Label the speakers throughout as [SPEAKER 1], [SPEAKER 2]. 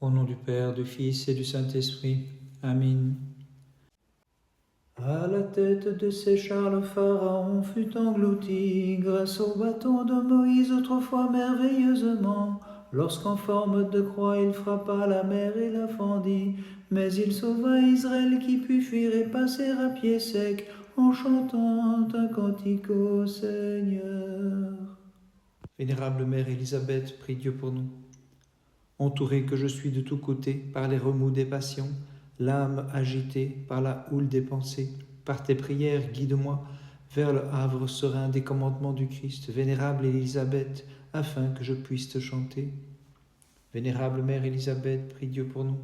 [SPEAKER 1] Au nom du Père, du Fils et du Saint-Esprit. Amen. À la tête de ces chars, le Pharaon fut englouti grâce au bâton de Moïse autrefois merveilleusement. Lorsqu'en forme de croix il frappa la mer et la fendit, mais il sauva Israël qui put fuir et passer à pied sec en chantant un cantique au Seigneur. Vénérable Mère Élisabeth, prie Dieu pour nous. Entouré que je suis de tous côtés par les remous des passions, l'âme agitée par la houle des pensées, par tes prières, guide-moi vers le havre serein des commandements du Christ, vénérable Élisabeth, afin que je puisse te chanter. Vénérable Mère Élisabeth, prie Dieu pour nous.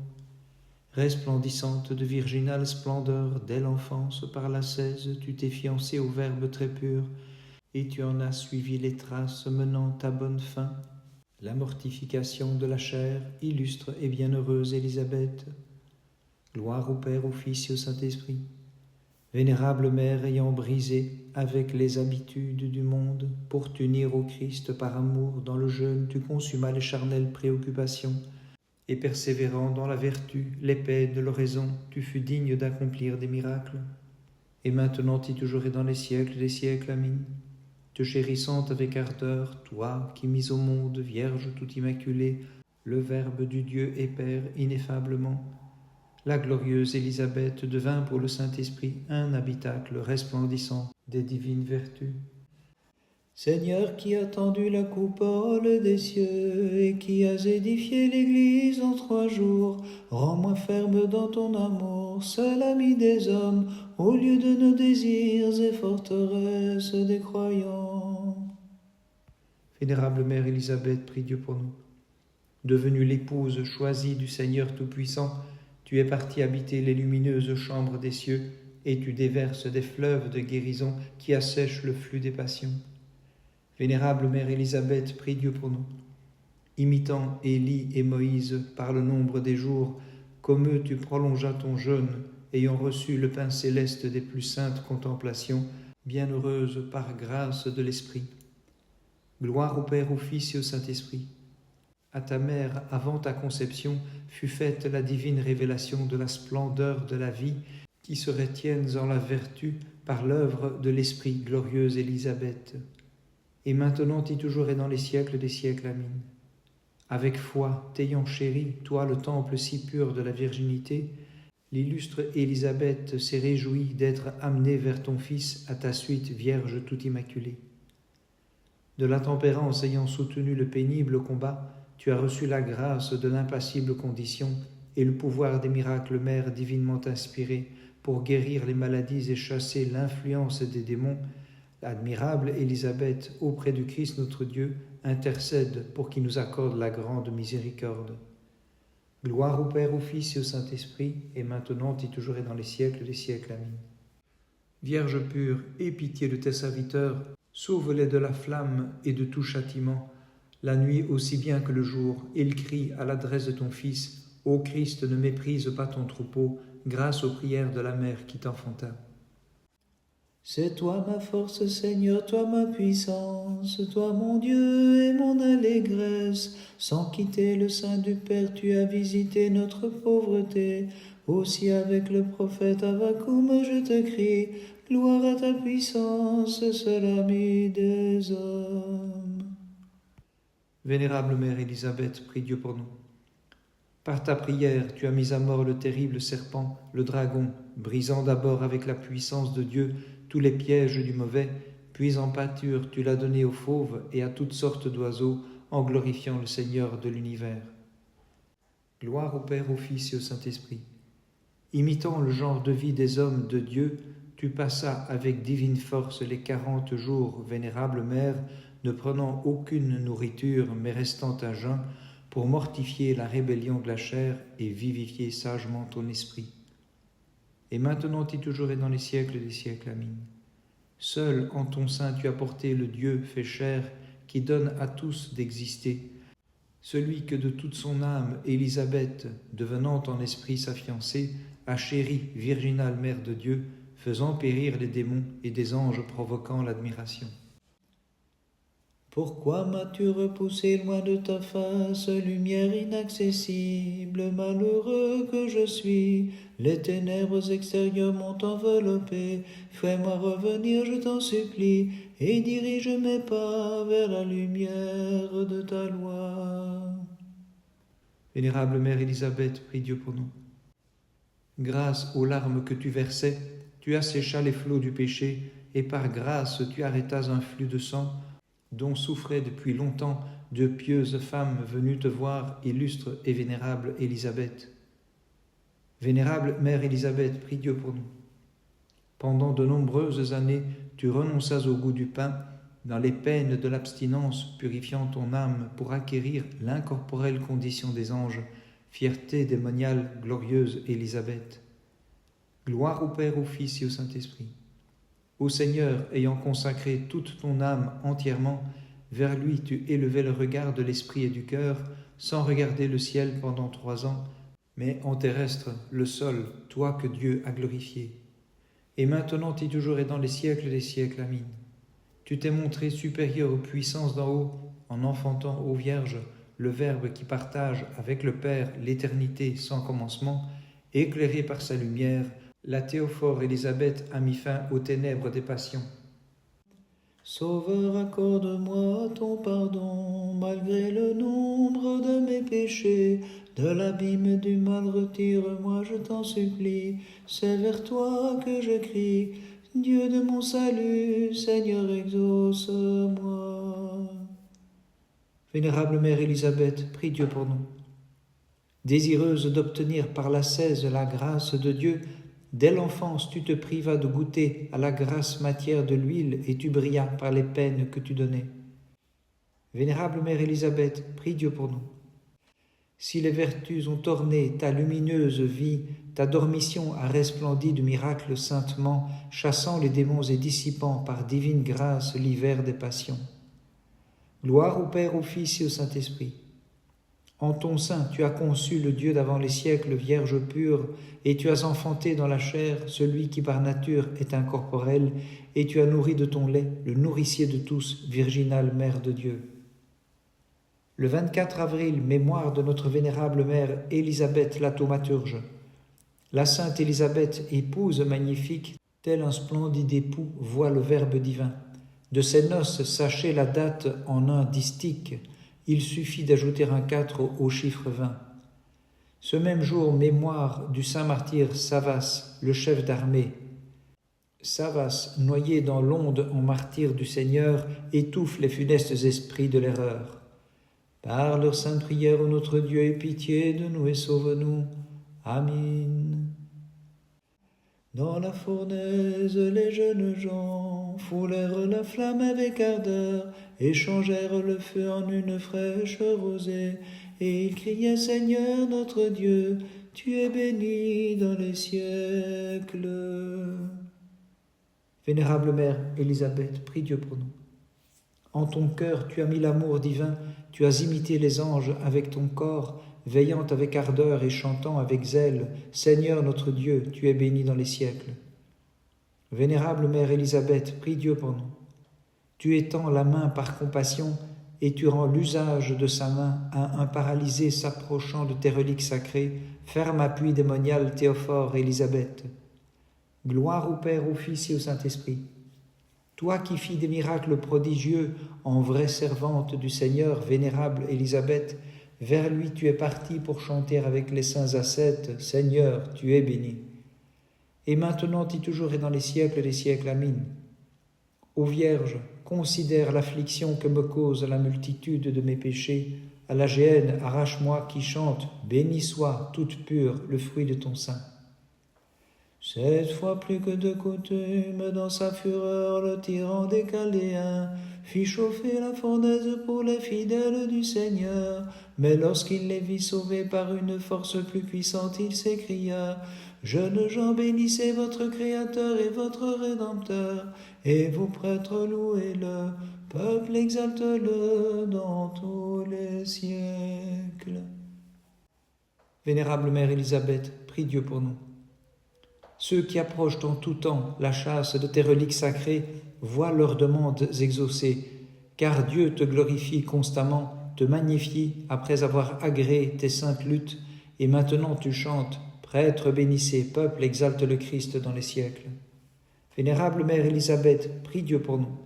[SPEAKER 1] Resplendissante de virginale splendeur, dès l'enfance par l'ascèse, tu t'es fiancée au Verbe très pur, et tu en as suivi les traces menant à bonne fin. La mortification de la chair, illustre et bienheureuse Élisabeth. Gloire au Père, au Fils et au Saint-Esprit. Vénérable Mère ayant brisé avec les habitudes du monde, pour t'unir au Christ par amour dans le jeûne, tu consumas les charnelles préoccupations, et persévérant dans la vertu, l'épée de l'oraison, tu fus digne d'accomplir des miracles. Et maintenant et toujours et dans les siècles des siècles, Amen. Te chérissant avec ardeur, toi qui mis au monde, Vierge tout immaculée, le Verbe du Dieu et Père ineffablement, la glorieuse Élisabeth devint pour le Saint-Esprit un habitacle resplendissant des divines vertus. Seigneur qui as tendu la coupole des cieux et qui as édifié l'Église en 3 jours, rends-moi ferme dans ton amour, seul ami des hommes, au lieu de nos désirs et forteresse des croyants. Vénérable Mère Élisabeth, prie Dieu pour nous. Devenue l'épouse choisie du Seigneur Tout-Puissant, tu es partie habiter les lumineuses chambres des cieux et tu déverses des fleuves de guérison qui assèchent le flux des passions. Vénérable Mère Élisabeth, prie Dieu pour nous. Imitant Élie et Moïse par le nombre des jours, comme eux tu prolongeas ton jeûne, ayant reçu le pain céleste des plus saintes contemplations, bienheureuse par grâce de l'Esprit. Gloire au Père, au Fils et au Saint-Esprit. À ta mère, avant ta conception, fut faite la divine révélation de la splendeur de la vie qui se retiennent en la vertu par l'œuvre de l'Esprit, glorieuse Élisabeth. Et maintenant et toujours et dans les siècles des siècles, Amen. Avec foi, t'ayant chéri, toi le temple si pur de la virginité, l'illustre Élisabeth s'est réjouie d'être amenée vers ton Fils à ta suite, Vierge tout immaculée. De la tempérance ayant soutenu le pénible combat, tu as reçu la grâce de l'impassible condition et le pouvoir des miracles, Mère divinement inspirée, pour guérir les maladies et chasser l'influence des démons. Admirable Élisabeth, auprès du Christ notre Dieu, intercède pour qu'il nous accorde la grande miséricorde. Gloire au Père, au Fils et au Saint-Esprit, et maintenant et toujours et dans les siècles des siècles. Amen. Vierge pure, aie pitié de tes serviteurs, sauve-les de la flamme et de tout châtiment. La nuit aussi bien que le jour, ils crient à l'adresse de ton Fils. Ô Christ, ne méprise pas ton troupeau, grâce aux prières de la mère qui t'enfanta. C'est toi ma force, Seigneur, toi ma puissance, toi mon Dieu et mon allégresse. Sans quitter le sein du Père, tu as visité notre pauvreté. Aussi avec le prophète Avacoum, je te crie, gloire à ta puissance, seul ami des hommes. Vénérable Mère Élisabeth, prie Dieu pour nous. Par ta prière, tu as mis à mort le terrible serpent, le dragon, brisant d'abord avec la puissance de Dieu tous les pièges du mauvais, puis en pâture tu l'as donné aux fauves et à toutes sortes d'oiseaux, en glorifiant le Seigneur de l'univers. Gloire au Père, au Fils et au Saint-Esprit. Imitant le genre de vie des hommes de Dieu, tu passas avec divine force les 40 jours, vénérable Mère, ne prenant aucune nourriture, mais restant à jeun, pour mortifier la rébellion de la chair et vivifier sagement ton esprit. Et maintenant et toujours et dans les siècles des siècles, Amen. Seul en ton sein tu as porté le Dieu fait chair qui donne à tous d'exister, celui que de toute son âme Élisabeth, devenant en esprit sa fiancée, a chéri, virginale Mère de Dieu, faisant périr les démons et des anges provoquant l'admiration. Pourquoi m'as-tu repoussé loin de ta face, lumière inaccessible, malheureux que je suis? Les ténèbres extérieures m'ont enveloppé. Fais-moi revenir, je t'en supplie, et dirige mes pas vers la lumière de ta loi.
[SPEAKER 2] Vénérable Mère Élisabeth, prie Dieu pour nous. Grâce aux larmes que tu versais, tu asséchas les flots du péché, et par grâce tu arrêtas un flux de sang dont souffraient depuis longtemps de pieuses femmes venues te voir, illustre et vénérable Élisabeth. Vénérable Mère Élisabeth, prie Dieu pour nous. Pendant de nombreuses années, tu renonças au goût du pain, dans les peines de l'abstinence, purifiant ton âme pour acquérir l'incorporelle condition des anges, fierté démoniale, glorieuse Élisabeth. Gloire au Père, au Fils et au Saint-Esprit. Ô Seigneur, ayant consacré toute ton âme entièrement, vers lui tu élevais le regard de l'esprit et du cœur, sans regarder le ciel pendant 3 ans, mais en terrestre, le sol, toi que Dieu a glorifié. Et maintenant et toujours et dans les siècles des siècles, Amen. Tu t'es montré supérieur aux puissances d'en haut, en enfantant, ô Vierge, le Verbe qui partage avec le Père l'éternité sans commencement, éclairé par sa lumière, la théophore Élisabeth a mis fin aux ténèbres des passions.
[SPEAKER 1] Sauveur, accorde-moi ton pardon, malgré le nombre de mes péchés. De l'abîme du mal retire-moi, je t'en supplie. C'est vers toi que je crie. Dieu de mon salut, Seigneur, exauce-moi.
[SPEAKER 2] Vénérable Mère Élisabeth, prie Dieu pour nous. Désireuse d'obtenir par l'ascèse la grâce de Dieu, dès l'enfance tu te privas de goûter à la grasse matière de l'huile et tu brillas par les peines que tu donnais. Vénérable Mère Élisabeth, prie Dieu pour nous. Si les vertus ont orné ta lumineuse vie, ta dormition a resplendi de miracles saintement, chassant les démons et dissipant par divine grâce l'hiver des passions. Gloire au Père, au Fils et au Saint-Esprit. En ton sein, tu as conçu le Dieu d'avant les siècles, Vierge pure, et tu as enfanté dans la chair celui qui par nature est incorporel, et tu as nourri de ton lait le nourricier de tous, virginale Mère de Dieu. Le 24 avril, mémoire de notre vénérable mère Élisabeth la thaumaturge. La sainte Élisabeth, épouse magnifique, tel un splendide époux, voit le Verbe divin. De ses noces, sachez la date en un distique. Il suffit d'ajouter un 4 au chiffre 20. Ce même jour, mémoire du saint martyr Savas, le chef d'armée. Savas, noyé dans l'onde en martyr du Seigneur, étouffe les funestes esprits de l'erreur. Par leur sainte prière, ô notre Dieu, aie pitié de nous et sauve-nous. Amen.
[SPEAKER 1] Dans la fournaise, les jeunes gens foulèrent la flamme avec ardeur, échangèrent le feu en une fraîche rosée, et ils criaient, Seigneur notre Dieu, tu es béni dans les siècles.
[SPEAKER 2] Vénérable Mère Élisabeth, prie Dieu pour nous. En ton cœur, tu as mis l'amour divin, tu as imité les anges avec ton corps, veillant avec ardeur et chantant avec zèle, Seigneur notre Dieu, tu es béni dans les siècles. Vénérable Mère Élisabeth, prie Dieu pour nous. Tu étends la main par compassion et tu rends l'usage de sa main à un paralysé s'approchant de tes reliques sacrées, ferme appui démonial Théophore Élisabeth. Gloire au Père, au Fils et au Saint-Esprit. Toi qui fis des miracles prodigieux en vraie servante du Seigneur, vénérable Élisabeth, vers lui tu es partie pour chanter avec les saints ascètes, Seigneur, tu es béni. Et maintenant et toujours et dans les siècles des siècles, Amen. Ô Vierge, considère l'affliction que me cause la multitude de mes péchés. À la géhenne, arrache-moi qui chante, béni soit, toute pure, le fruit de ton sein.
[SPEAKER 1] Cette fois plus que de coutume, dans sa fureur, le tyran des Chaldéens fit chauffer la fournaise pour les fidèles du Seigneur. Mais lorsqu'il les vit sauvés par une force plus puissante, il s'écria, « Jeunes gens, bénissez votre Créateur et votre Rédempteur, et vous prêtres, louez-le, peuple, exalte-le dans tous les siècles. »
[SPEAKER 2] Vénérable Mère Élisabeth, prie Dieu pour nous. Ceux qui approchent en tout temps la chasse de tes reliques sacrées voient leurs demandes exaucées. car Dieu te glorifie constamment, te magnifie après avoir agréé tes saintes luttes, et maintenant tu chantes, prêtre bénissez, peuple exalte le Christ dans les siècles. Vénérable Mère Élisabeth, prie Dieu pour nous.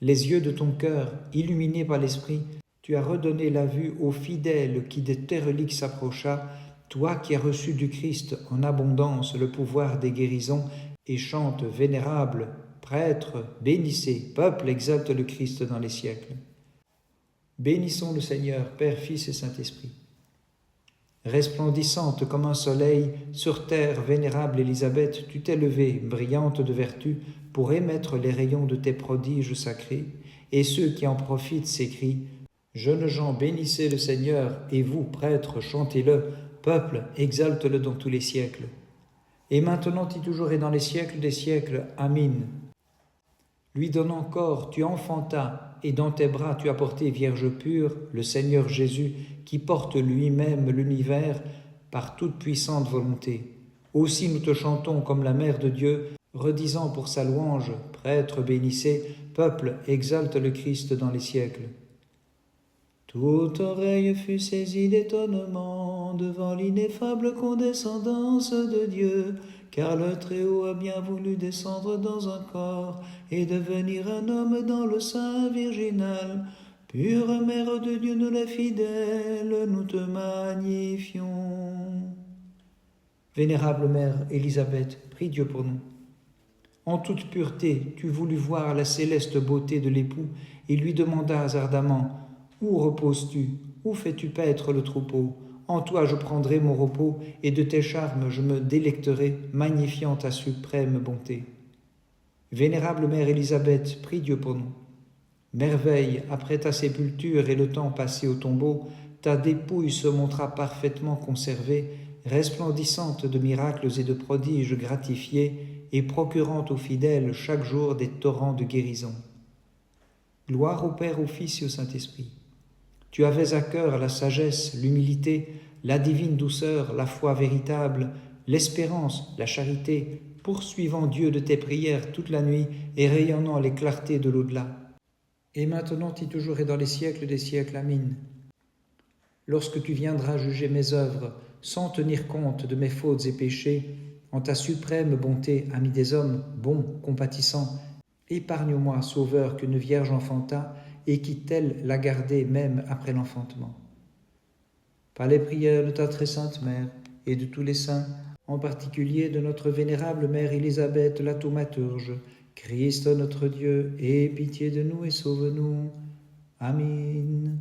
[SPEAKER 2] Les yeux de ton cœur, illuminés par l'Esprit, tu as redonné la vue aux fidèles qui de tes reliques s'approcha, toi qui as reçu du Christ en abondance le pouvoir des guérisons, et chante, vénérable, prêtre, bénissez, peuple exalte le Christ dans les siècles. Bénissons le Seigneur, Père, Fils et Saint-Esprit. Resplendissante comme un soleil, sur terre, vénérable Élisabeth, tu t'es levée, brillante de vertu, pour émettre les rayons de tes prodiges sacrés, et ceux qui en profitent s'écrient « Jeunes gens, bénissez le Seigneur, et vous, prêtres, chantez-le, peuple, exalte-le dans tous les siècles. » Et maintenant et toujours et dans les siècles des siècles. Amin. Lui donnant corps, tu enfantas, et dans tes bras tu as porté, Vierge pure, le Seigneur Jésus, qui porte lui-même l'univers par toute puissante volonté. Aussi nous te chantons comme la Mère de Dieu, redisant pour sa louange, prêtre bénissez, peuple exalte le Christ dans les siècles. Toute oreille fut saisie d'étonnement devant l'ineffable condescendance de Dieu, car le Très-Haut a bien voulu descendre dans un corps et devenir un homme dans le sein virginal. Pure Mère de Dieu, nous les fidèles, nous te magnifions. Vénérable Mère Élisabeth, prie Dieu pour nous. En toute pureté, tu voulus voir la céleste beauté de l'époux et lui demandas ardemment « Où reposes-tu? Où fais-tu paître le troupeau? En toi je prendrai mon repos, et de tes charmes je me délecterai, magnifiant ta suprême bonté. » Vénérable Mère Élisabeth, prie Dieu pour nous. Merveille, après ta sépulture et le temps passé au tombeau, ta dépouille se montra parfaitement conservée, resplendissante de miracles et de prodiges gratifiés, et procurant aux fidèles chaque jour des torrents de guérison. Gloire au Père, au Fils et au Saint-Esprit. Tu avais à cœur la sagesse, l'humilité, la divine douceur, la foi véritable, l'espérance, la charité, poursuivant Dieu de tes prières toute la nuit et rayonnant les clartés de l'au-delà. Et maintenant et toujours et dans les siècles des siècles. Amin. Lorsque tu viendras juger mes œuvres, sans tenir compte de mes fautes et péchés, en ta suprême bonté, ami des hommes, bon, compatissant, épargne-moi, Sauveur, qu'une Vierge enfanta, et qui telle l'a gardée même après l'enfantement. Par les prières de ta très sainte Mère et de tous les saints, en particulier de notre vénérable Mère Élisabeth la thaumaturge, Christ notre Dieu, aie pitié de nous et sauve-nous. Amin.